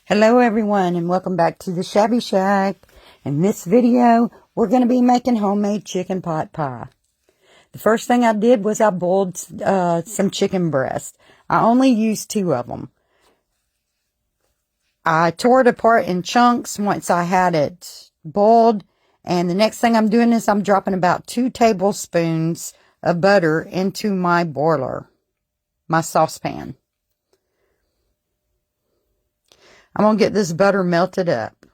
Hello everyone and welcome back to the Shabby Shack. In this video, we're going to be making homemade chicken pot pie. The first thing I did was I boiled some chicken breast. I only used 2 of them. I tore it apart in chunks once I had it boiled. And the next thing I'm doing is I'm dropping about 2 tablespoons of butter into my boiler, my saucepan. I'm going to get this butter melted up.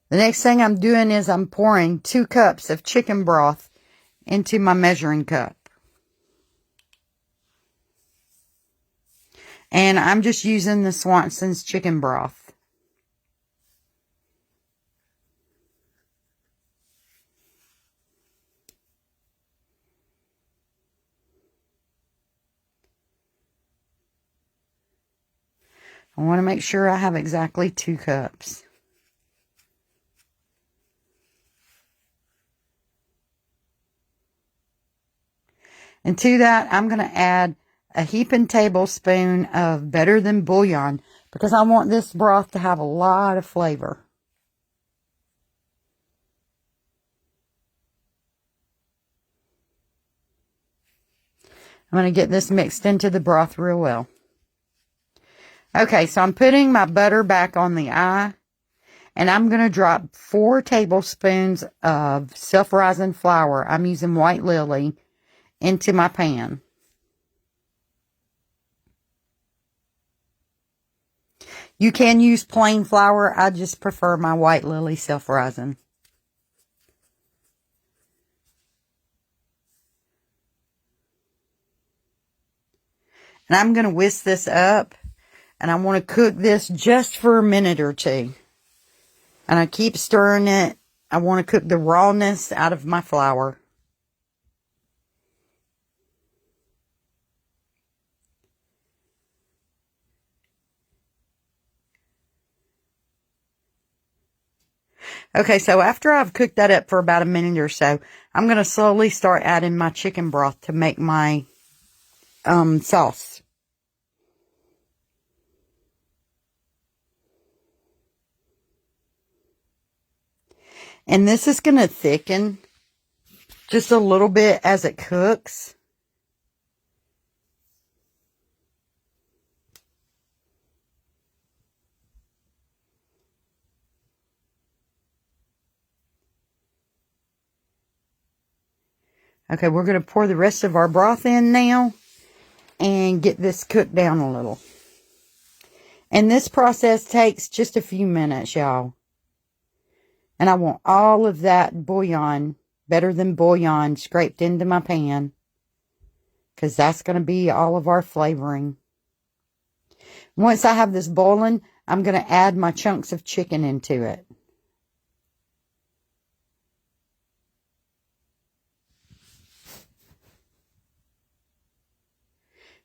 The next thing I'm doing is I'm pouring 2 cups of chicken broth into my measuring cup. And I'm just using the Swanson's chicken broth. I want to make sure I have exactly 2 cups. And to that, I'm going to add a heaping tablespoon of Better Than Bouillon because I want this broth to have a lot of flavor. I'm going to get this mixed into the broth real well. Okay, so I'm putting my butter back on the eye, and I'm going to drop 4 tablespoons of self-rising flour. I'm using White Lily into my pan. You can use plain flour. I just prefer my White Lily self-rising. And I'm going to whisk this up. And I want to cook this just for a minute or 2. And I keep stirring it. I want to cook the rawness out of my flour. Okay, so after I've cooked that up for about a minute or so, I'm going to slowly start adding my chicken broth to make my sauce. And this is going to thicken just a little bit as it cooks. Okay, we're going to pour the rest of our broth in now and get this cooked down a little. And this process takes just a few minutes, y'all. And I want all of that bouillon, Better Than Bouillon, scraped into my pan. Because that's going to be all of our flavoring. Once I have this boiling, I'm going to add my chunks of chicken into it.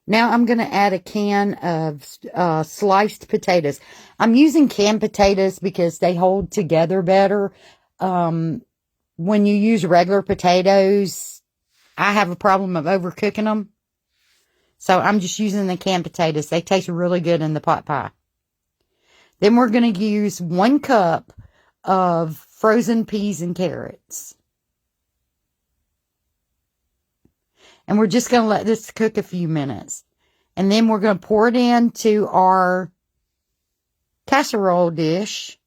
Now I'm going to add a can of sliced potatoes. I'm using canned potatoes because they hold together better. When you use regular potatoes, I have a problem of overcooking them. So I'm just using the canned potatoes. They taste really good in the pot pie. Then we're going to use 1 cup of frozen peas and carrots. And we're just going to let this cook a few minutes. And then we're going to pour it into our casserole dish.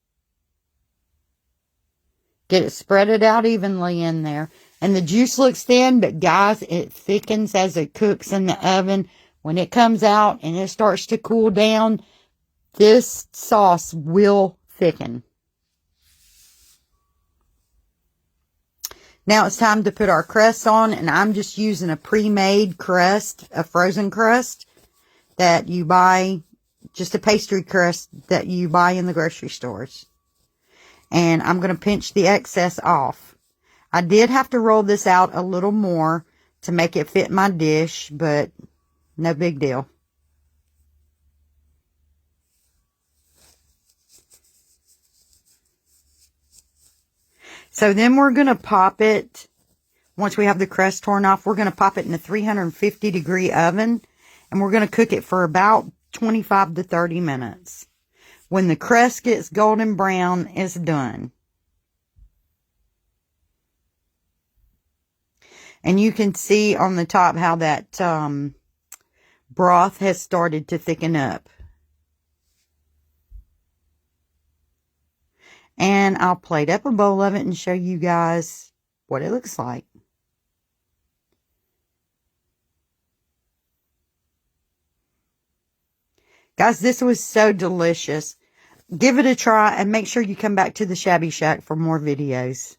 Get it spread out evenly in there. And the juice looks thin, but guys, it thickens as it cooks in the oven. When it comes out and it starts to cool down, this sauce will thicken. Now it's time to put our crust on, and I'm just using a pre-made crust, a frozen crust that you buy, just a pastry crust that you buy in the grocery stores. And I'm going to pinch the excess off. I did have to roll this out a little more to make it fit my dish, but no big deal. So then we're going to pop it, once we have the crust torn off, we're going to pop it in a 350-degree oven. And we're going to cook it for about 25 to 30 minutes. When the crust gets golden brown, it's done. And you can see on the top how that broth has started to thicken up. And I'll plate up a bowl of it and show you guys what it looks like. Guys, this was so delicious. Give it a try and make sure you come back to the Shabby Shack for more videos.